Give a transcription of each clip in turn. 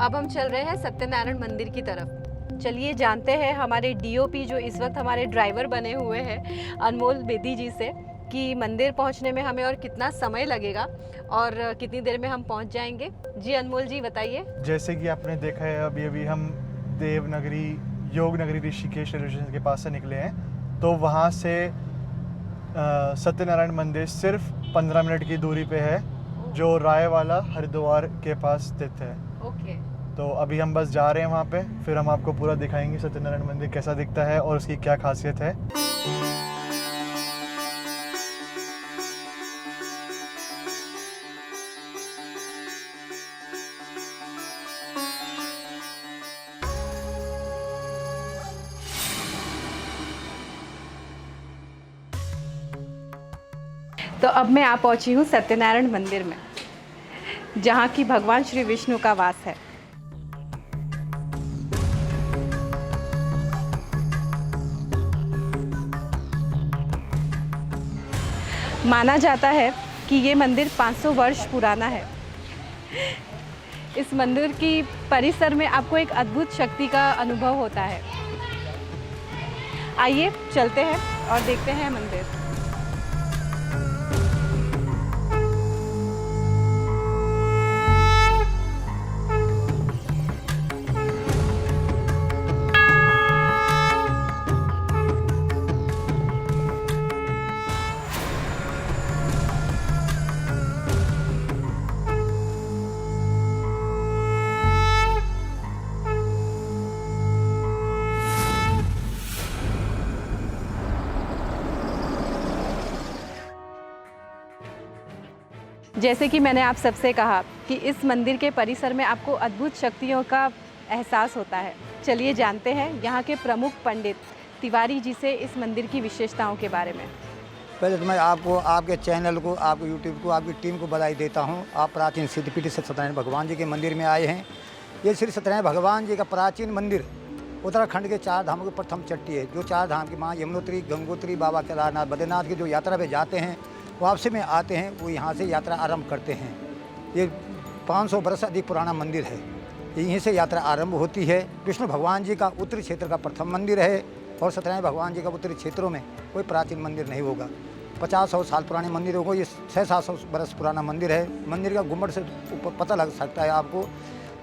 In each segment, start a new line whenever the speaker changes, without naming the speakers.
अब हम चल रहे हैं सत्यनारायण मंदिर की तरफ। चलिए जानते हैं हमारे डीओपी जो इस वक्त हमारे ड्राइवर बने हुए हैं अनमोल बेदी जी से कि मंदिर पहुंचने में हमें और कितना समय लगेगा और कितनी देर में हम पहुंच जाएंगे। जी अनमोल जी बताइए।
जैसे कि आपने देखा है अभी अभी हम देवनगरी योग नगरी ऋषिकेश रेलवे स्टेशन के पास से निकले हैं, तो वहाँ से सत्यनारायण मंदिर सिर्फ 15 मिनट की दूरी पे है, जो रायवाला हरिद्वार के पास स्थित है।
ओके।
तो अभी हम बस जा रहे हैं वहाँ पे, फिर हम आपको पूरा दिखाएंगे सत्यनारायण मंदिर कैसा दिखता है और उसकी क्या खासियत है।
तो अब मैं आ पहुंची हूँ सत्यनारायण मंदिर में, जहाँ की भगवान श्री विष्णु का वास है। माना जाता है कि ये मंदिर 500 वर्ष पुराना है। इस मंदिर की परिसर में आपको एक अद्भुत शक्ति का अनुभव होता है। आइए चलते हैं और देखते हैं मंदिर। जैसे कि मैंने आप सबसे कहा कि इस मंदिर के परिसर में आपको अद्भुत शक्तियों का एहसास होता है। चलिए जानते हैं यहाँ के प्रमुख पंडित तिवारी जी से इस मंदिर की विशेषताओं के बारे में।
पहले तो मैं आपको, आपके चैनल को, आपके यूट्यूब को, आपकी टीम को बधाई देता हूँ। आप प्राचीन सिद्धपीठ सत्यनारायण भगवान जी के मंदिर में आए हैं। ये श्री सत्यनारायण भगवान जी का प्राचीन मंदिर उत्तराखंड के 4 धामों की प्रथम चट्टी है। जो 4 धाम की माँ यमुनोत्री, गंगोत्री, बाबा केदारनाथ, बद्रीनाथ की जो यात्रा पे जाते हैं, वापसी में आते हैं, वो यहाँ से यात्रा आरंभ करते हैं। ये 500 वर्ष अधिक पुराना मंदिर है। यहीं से यात्रा आरंभ होती है। विष्णु भगवान जी का उत्तरी क्षेत्र का प्रथम मंदिर है और सत्यनारायण भगवान जी का उत्तरी क्षेत्रों में कोई प्राचीन मंदिर नहीं होगा। 50-100 साल पुराने मंदिर होगा। ये 600-700 वर्ष पुराना मंदिर है। मंदिर का गुम्बद से ऊपर पता लग सकता है आपको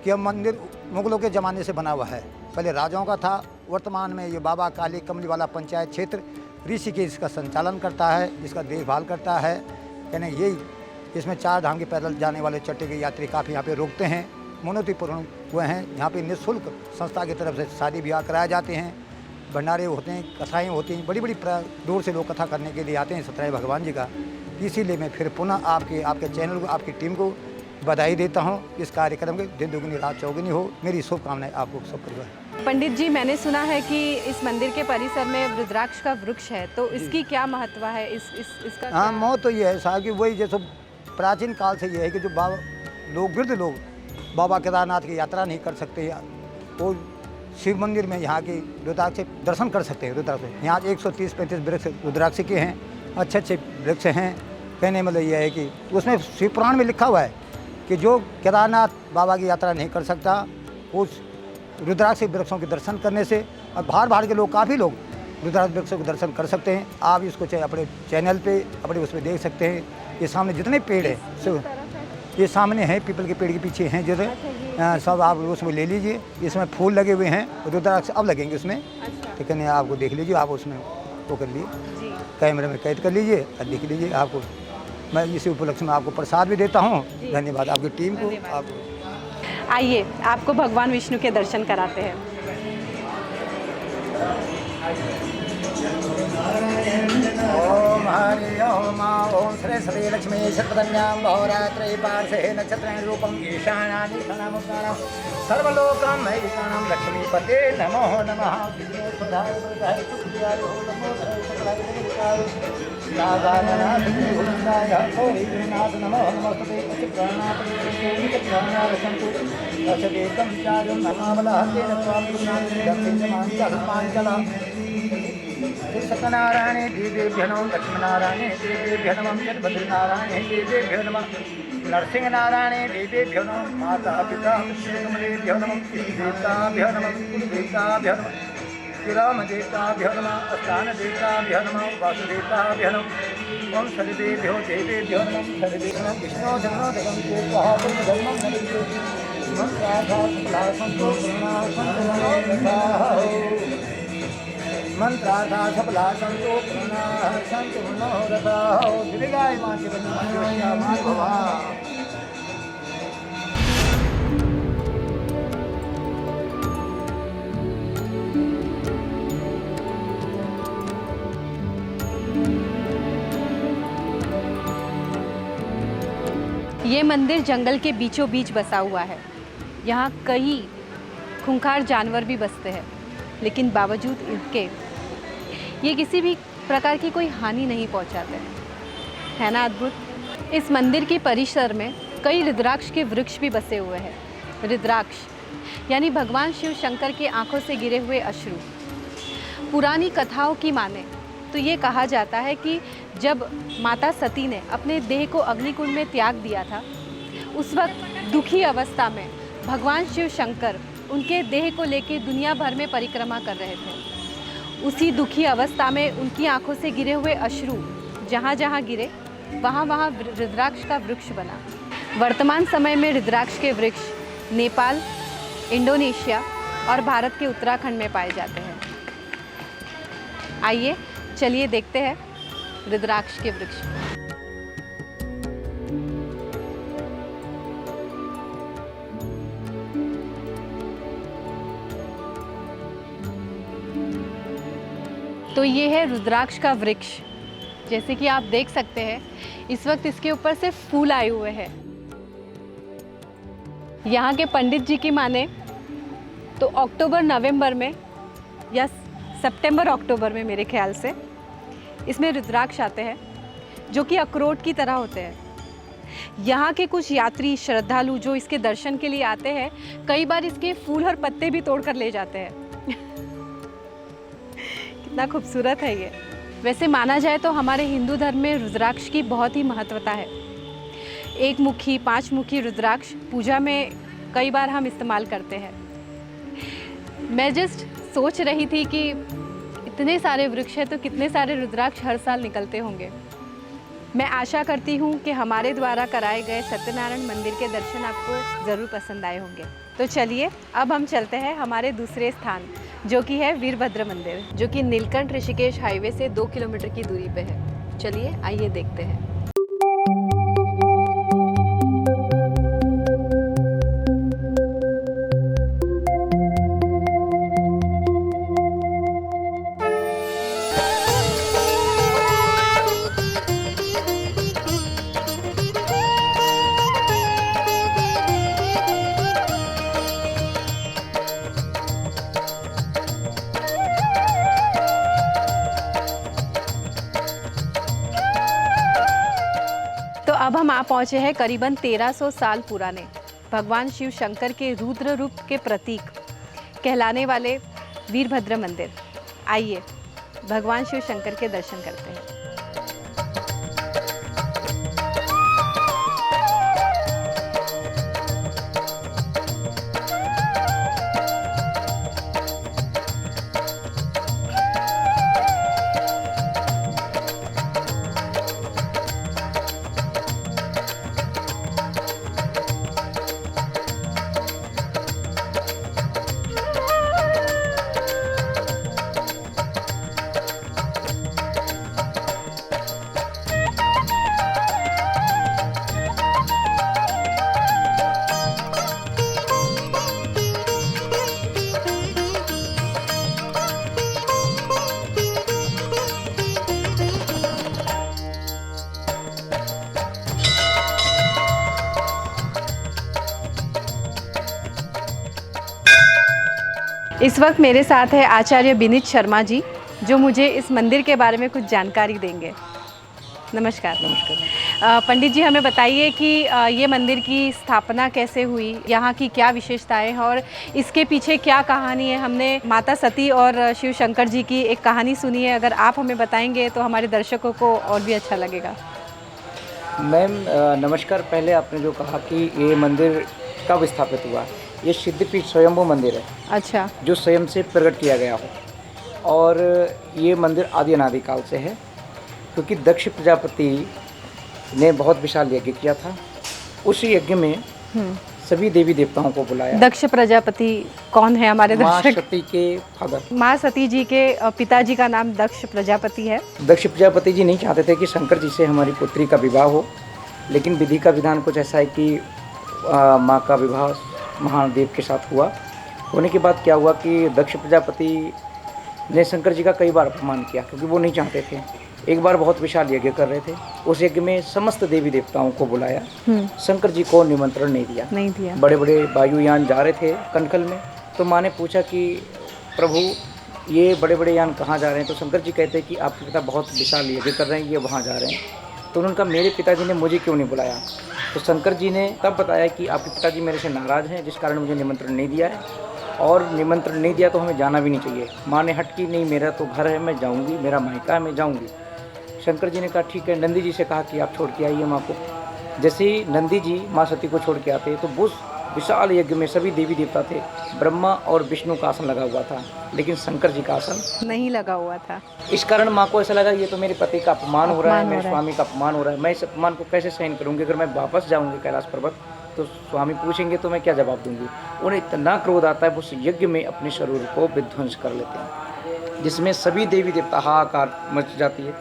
कि यह मंदिर मुगलों के ज़माने से बना हुआ है। पहले राजाओं का था। वर्तमान में ये बाबा काली कमली वाला पंचायत क्षेत्र ऋषिकेश इसका संचालन करता है, इसका देखभाल करता है। यानी यही इसमें 4 धाम के पैदल जाने वाले चट्टे के यात्री काफ़ी यहाँ पे रुकते हैं, मनोतीपूर्ण हुए हैं। यहाँ पे निःशुल्क संस्था की तरफ से शादी ब्याह कराए जाते हैं, भंडारे होते हैं, कथाएँ होती हैं। बड़ी बड़ी दूर से लोग कथा करने के लिए आते हैं सत्यनारायण भगवान जी का। इसीलिए मैं फिर पुनः आपके चैनल को, आपकी टीम को बधाई देता हूँ। इस कार्यक्रम के दिन दुगनी रात चौगुनी हो, मेरी शुभकामनाएं आपको सब परिवार।
पंडित जी, मैंने सुना है कि इस मंदिर के परिसर में रुद्राक्ष का वृक्ष है, तो इसकी क्या महत्व है? इसका
हाँ, मौत तो ये है साहब कि वही जैसे प्राचीन काल से ये है कि जो वृद्ध लोग बाबा केदारनाथ की यात्रा नहीं कर सकते, वो शिव मंदिर में यहाँ के रुद्राक्ष से दर्शन कर सकते हैं। रुद्राक्ष यहाँ 130-135 वृक्ष रुद्राक्ष के हैं, अच्छे वृक्ष हैं। कहने मतलब यह है कि उसमें शिव पुराण में लिखा हुआ है कि जो केदारनाथ बाबा की यात्रा नहीं कर सकता, उस रुद्राक्ष वृक्षों के दर्शन करने से, और बाहर के लोग, काफ़ी लोग रुद्राक्ष वृक्षों के दर्शन कर सकते हैं। आप इसको चाहे अपने चैनल पे, अपने उसमें देख सकते हैं। ये सामने जितने पेड़ हैं, ये सामने हैं, पीपल के पेड़ के पीछे हैं जो सब, आप उसमें ले लीजिए। इसमें फूल लगे हुए हैं, रुद्राक्ष अब लगेंगे उसमें। तो कहने आपको देख लीजिए, आप उसमें वो कर लीजिए, कैमरे में कैद कर लीजिए और देख लीजिए। आपको मैं इसी उपलक्ष्य में आपको प्रसाद भी देता हूँ। धन्यवाद आपकी टीम को। आपको
आइए आपको भगवान विष्णु के दर्शन कराते हैं।
ओम हरि ओम ओम श्री श्री लक्ष्मी सर्वधन्यां बहुरात्रि पार्श्वे नक्षत्राणि रूपम ईशानानि खनामुद्गानां सर्वलोकं मैकानां लक्ष्मीपते नमो नमः। नागानाथ भूताय हरिनाथ नमो नमस्ते प्राणात प्राणारसंतु दशदेकं चारुं नमावलहतेन स्वामिनां सत्यनारायणे देवेभ्यो नमः, लक्ष्मीनारायणे देवेभ्यो नमः, बद्रीनारायणे देवेभ्यो नमः। नरसिंह नारायणे देवेभ्यो नमः माता पिता कमलेभ्यो नमः देवताभ्यो नमः कुलदेवताभ्यो नमः श्रीरामदेवताभ्यो नमः स्थानदेवताभ्यो नमः वासुदेवताभ्यो नमः ओम सर्वेभ्यो देवेभ्यो नमः सर्वेभ्यो नमः विष्णु जन्म जगम के स्वाहापुर धर्मं नमस्ते मंत्रार्था सफला संतो प्रणः संतो मनोरथः दीर्घाय मां के बंधुश्यामा भवा।
ये मंदिर जंगल के बीचों बीच बसा हुआ है। यहाँ कई खूंखार जानवर भी बसते हैं, लेकिन बावजूद इसके ये किसी भी प्रकार की कोई हानि नहीं पहुँचाते, है ना अद्भुत। इस मंदिर के परिसर में कई रुद्राक्ष के वृक्ष भी बसे हुए हैं। रुद्राक्ष यानी भगवान शिव शंकर की आंखों से गिरे हुए अश्रु। पुरानी कथाओं की माने तो ये कहा जाता है कि जब माता सती ने अपने देह को अग्निकुंड में त्याग दिया था, उस वक्त दुखी अवस्था में भगवान शिव शंकर उनके देह को लेकर दुनिया भर में परिक्रमा कर रहे थे। उसी दुखी अवस्था में उनकी आंखों से गिरे हुए अश्रु जहाँ जहाँ गिरे वहाँ वहाँ रुद्राक्ष का वृक्ष बना। वर्तमान समय में रुद्राक्ष के वृक्ष नेपाल, इंडोनेशिया और भारत के उत्तराखंड में पाए जाते हैं। आइए चलिए देखते हैं रुद्राक्ष के वृक्ष। तो ये है रुद्राक्ष का वृक्ष। जैसे कि आप देख सकते हैं इस वक्त इसके ऊपर से फूल आए हुए हैं। यहाँ के पंडित जी की माने तो अक्टूबर नवंबर में या सितंबर अक्टूबर में मेरे ख्याल से इसमें रुद्राक्ष आते हैं, जो कि अखरोट की तरह होते हैं। यहाँ के कुछ यात्री श्रद्धालु जो इसके दर्शन के लिए आते हैं, कई बार इसके फूल और पत्ते भी तोड़ कर ले जाते हैं। कितना खूबसूरत है ये। वैसे माना जाए तो हमारे हिंदू धर्म में रुद्राक्ष की बहुत ही महत्वता है। एक मुखी, 5 मुखी रुद्राक्ष पूजा में कई बार हम इस्तेमाल करते हैं। मैं जस्ट सोच रही थी कि इतने सारे वृक्ष हैं तो कितने सारे रुद्राक्ष हर साल निकलते होंगे। मैं आशा करती हूँ कि हमारे द्वारा कराए गए सत्यनारायण मंदिर के दर्शन आपको ज़रूर पसंद आए होंगे। तो चलिए अब हम चलते हैं हमारे दूसरे स्थान, जो कि है वीरभद्र मंदिर, जो कि नीलकंठ ऋषिकेश हाईवे से 2 किलोमीटर की दूरी पे है। चलिए आइए देखते हैं। तो अब हम आ पहुँचे हैं करीबन 1300 साल पुराने भगवान शिव शंकर के रुद्र रूप के प्रतीक कहलाने वाले वीरभद्र मंदिर। आइए भगवान शिव शंकर के दर्शन करते हैं। इस वक्त मेरे साथ है आचार्य विनीत शर्मा जी, जो मुझे इस मंदिर के बारे में कुछ जानकारी देंगे। नमस्कार। नमस्कार पंडित जी, हमें बताइए कि ये मंदिर की स्थापना कैसे हुई, यहाँ की क्या विशेषताएं हैं और इसके पीछे क्या कहानी है। हमने माता सती और शिव शंकर जी की एक कहानी सुनी है, अगर आप हमें बताएंगे तो हमारे दर्शकों को और भी अच्छा लगेगा।
मैम नमस्कार। पहले आपने जो कहा कि ये मंदिर कब स्थापित हुआ, ये सिद्धपीठ स्वयंभू मंदिर है
अच्छा।
जो स्वयं से प्रकट किया गया हो। और ये मंदिर आदि अनादि काल से है, क्योंकि दक्ष प्रजापति ने बहुत विशाल यज्ञ किया था। उस यज्ञ में सभी देवी देवताओं को बुलाया।
दक्ष प्रजापति कौन है हमारे
माँ
दर्शक?
सती के फादर।
माँ सती जी के पिताजी का नाम दक्ष प्रजापति है।
दक्ष प्रजापति जी नहीं चाहते थे कि शंकर जी से हमारी पुत्री का विवाह हो, लेकिन विधि का विधान कुछ ऐसा है कि माँ का विवाह महादेव के साथ हुआ। होने के बाद क्या हुआ कि दक्ष प्रजापति ने शंकर जी का कई बार अपमान किया, क्योंकि वो नहीं चाहते थे। एक बार बहुत विशाल यज्ञ कर रहे थे, उस यज्ञ में समस्त देवी देवताओं को बुलाया, शंकर जी को निमंत्रण नहीं दिया। बड़े बड़े वायुयान जा रहे थे कनखल में, तो माँ ने पूछा कि प्रभु ये बड़े बड़े यान कहाँ जा रहे हैं? तो शंकर जी कहते हैं कि आपके पिता बहुत विशाल यज्ञ कर रहे हैं, ये वहाँ जा रहे हैं। तो उन्होंने कहा मेरे पिताजी ने मुझे क्यों नहीं बुलाया? तो शंकर जी ने तब बताया कि आपके पिताजी मेरे से नाराज़ हैं, जिस कारण मुझे निमंत्रण नहीं दिया है, और निमंत्रण नहीं दिया तो हमें जाना भी नहीं चाहिए। माँ ने हट की नहीं, मेरा तो घर है, मैं जाऊँगी, मेरा मायका है, मैं जाऊँगी। शंकर जी ने कहा ठीक है। नंदी जी से कहा कि आप छोड़ के आइए माँ को। जैसे ही नंदी जी माँ सती को छोड़ के आते तो उस विशाल यज्ञ में सभी देवी देवता थे। ब्रह्मा और विष्णु का आसन लगा हुआ था, लेकिन शंकर जी का आसन
नहीं लगा हुआ था।
इस कारण माँ को ऐसा लगा ये तो मेरे पति का अपमान हो रहा है, मेरे स्वामी का अपमान हो रहा है, मैं इस अपमान को कैसे सहन करूँगी? अगर मैं वापस जाऊँगी कैलाश पर्वत तो स्वामी पूछेंगे तो मैं क्या जवाब दूंगी? उन्हें इतना क्रोध आता है, उस यज्ञ में अपने शरीर को विध्वंस कर लेते हैं, जिसमें सभी देवी देवता हाहाकार मच जाती है।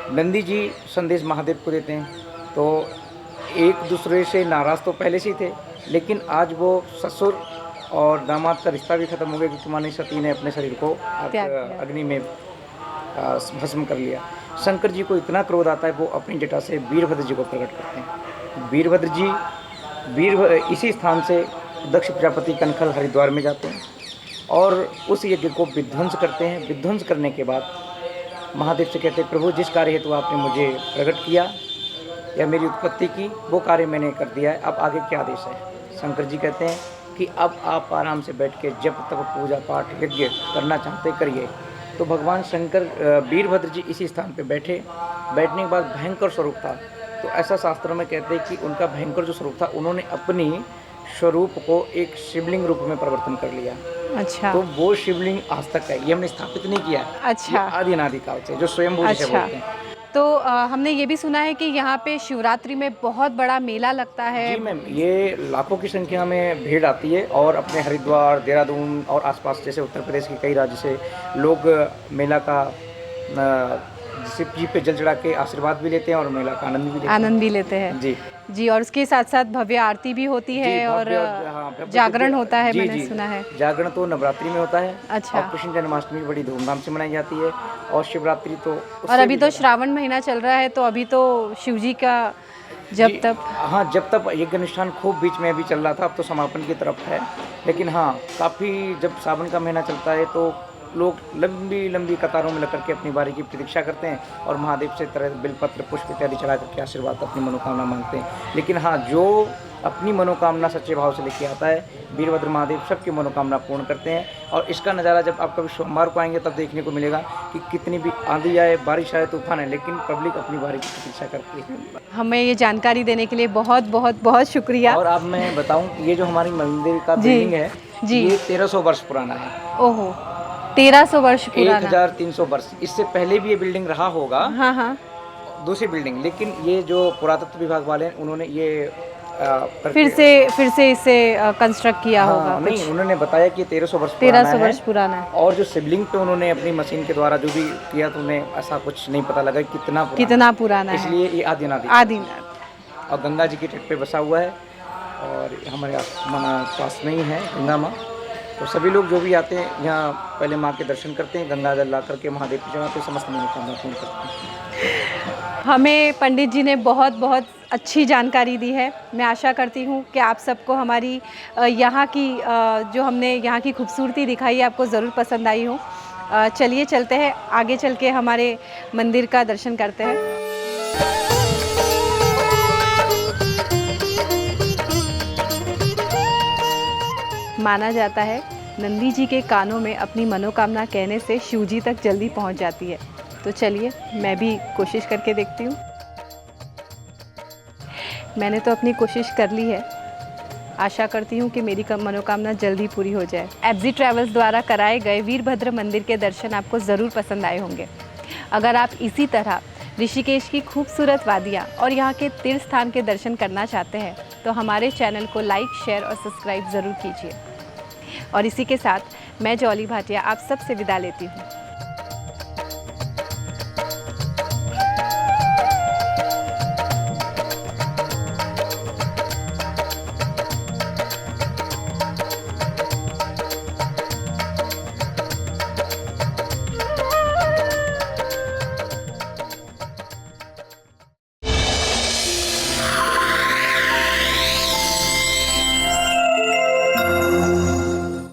नंदी जी संदेश महादेव को देते हैं, तो एक दूसरे से नाराज़ तो पहले से ही थे, लेकिन आज वो ससुर और दामाद का रिश्ता भी खत्म हो गया, क्योंकि मानी सती ने अपने शरीर को अग्नि में भस्म कर लिया। शंकर जी को इतना क्रोध आता है, वो अपनी जटा से वीरभद्र जी को प्रकट करते हैं। वीरभद्र जी इसी स्थान से दक्ष प्रजापति कनखल हरिद्वार में जाते हैं और उस यज्ञ को विध्वंस करते हैं। विध्वंस करने के बाद महादेव से कहते हैं प्रभु जिस कार्य हेतु आपने मुझे प्रकट किया या मेरी उत्पत्ति की, वो कार्य मैंने कर दिया है, अब आगे क्या आदेश है? शंकर जी कहते हैं कि अब आप आराम से बैठ के जप तप पूजा पाठ यज्ञ करना चाहते करिए। तो भगवान शंकर वीरभद्र जी इसी स्थान पे बैठे। बैठने के बाद भयंकर स्वरूप था, तो ऐसा शास्त्रों में कहते हैं कि उनका भयंकर जो स्वरूप था, उन्होंने अपनी स्वरूप को एक शिवलिंग रूप में परिवर्तन कर लिया।
अच्छा।
तो वो शिवलिंग आज तक है, ये हमने स्थापित नहीं किया है।
अच्छा।
आदि अनादि काल से जो स्वयंभू जिसे बोलते हैं।
तो हमने ये भी सुना है कि यहाँ पे शिवरात्रि में बहुत बड़ा मेला लगता है।
जी मैम, ये लाखों की संख्या में भीड़ आती है और अपने हरिद्वार, देहरादून और आसपास जैसे उत्तर प्रदेश के कई राज्य से लोग मेला का शिव जी पे जल चढ़ा के आशीर्वाद भी लेते हैं और मेला का आनंद भी लेते हैं। जी
जी। और उसके साथ साथ भव्य आरती भी होती है और जागरण होता है, मैंने सुना है।
जागरण तो नवरात्रि में होता है।
अच्छा।
और कृष्ण जन्माष्टमी बड़ी धूमधाम से मनाई जाती है और शिवरात्रि तो
और अभी तो श्रावण महीना चल रहा है, तो अभी तो शिव जी का जब तब
जब तक यज्ञ अनुष्ठान खूब बीच में अभी चल रहा था, अब तो समापन की तरफ है। लेकिन हाँ, काफ़ी जब सावन का महीना चलता है तो लोग लंबी लंबी कतारों में लग करके अपनी बारी की प्रतीक्षा करते हैं और महादेव से तरह बिलपत्र पुष्प इत्यादि चढ़ा करके आशीर्वाद अपनी मनोकामना मांगते हैं। लेकिन हाँ, जो अपनी मनोकामना सच्चे भाव से लेके आता है, वीरभद्र महादेव सबकी मनोकामना पूर्ण करते हैं। और इसका नज़ारा जब आप कभी सोमवार को आएंगे तब देखने को मिलेगा कि कितनी भी आंधी आए, बारिश आए, तूफान है, लेकिन पब्लिक अपनी बारी की प्रतीक्षा करती है।
हमें ये जानकारी देने के लिए बहुत बहुत बहुत शुक्रिया।
और अब मैं बताऊँ, ये जो हमारी मंदिर का बिल्डिंग है ये 1300 वर्ष पुराना है।
ओहो, 1300 वर्ष पुराना।
1300 वर्ष। इससे पहले भी ये बिल्डिंग रहा होगा।
हाँ हाँ।
दूसरी बिल्डिंग, लेकिन ये जो पुरातत्व विभाग वाले हैं उन्होंने ये
फिर से इसे कंस्ट्रक्ट किया होगा।
नहीं, उन्होंने बताया कि 1300 वर्ष पुराना है। और जो शिवलिंग पे उन्होंने अपनी मशीन के द्वारा जो भी किया तो उन्हें ऐसा कुछ नहीं पता लगा कितना पुराना है। इसलिए ये आदि अनादि और गंगा जी के तट पे बसा हुआ है और हमारे पास नहीं है गंगा माँ। तो सभी लोग जो भी आते हैं यहाँ पहले माँ के दर्शन करते हैं, गंगा जल ला करके महादेव की चढ़ाते, समस्त मनोकामना पूर्ण करते हैं।
हमें पंडित जी ने बहुत बहुत अच्छी जानकारी दी है। मैं आशा करती हूँ कि आप सबको हमारी यहाँ की जो हमने यहाँ की खूबसूरती दिखाई है आपको ज़रूर पसंद आई हो। चलिए चलते हैं आगे, चल के हमारे मंदिर का दर्शन करते हैं। माना जाता है नंदी जी के कानों में अपनी मनोकामना कहने से शिव जी तक जल्दी पहुंच जाती है। तो चलिए मैं भी कोशिश करके देखती हूँ। मैंने तो अपनी कोशिश कर ली है। आशा करती हूँ कि मेरी मनोकामना जल्दी पूरी हो जाए। एफजी ट्रैवल्स द्वारा कराए गए वीरभद्र मंदिर के दर्शन आपको ज़रूर पसंद आए होंगे। अगर आप इसी तरह ऋषिकेश की खूबसूरत वादियाँ और यहाँ के तीर्थ स्थान के दर्शन करना चाहते हैं तो हमारे चैनल को लाइक, शेयर और सब्सक्राइब ज़रूर कीजिए। और इसी के साथ मैं जॉली भाटिया आप सबसे विदा लेती हूँ।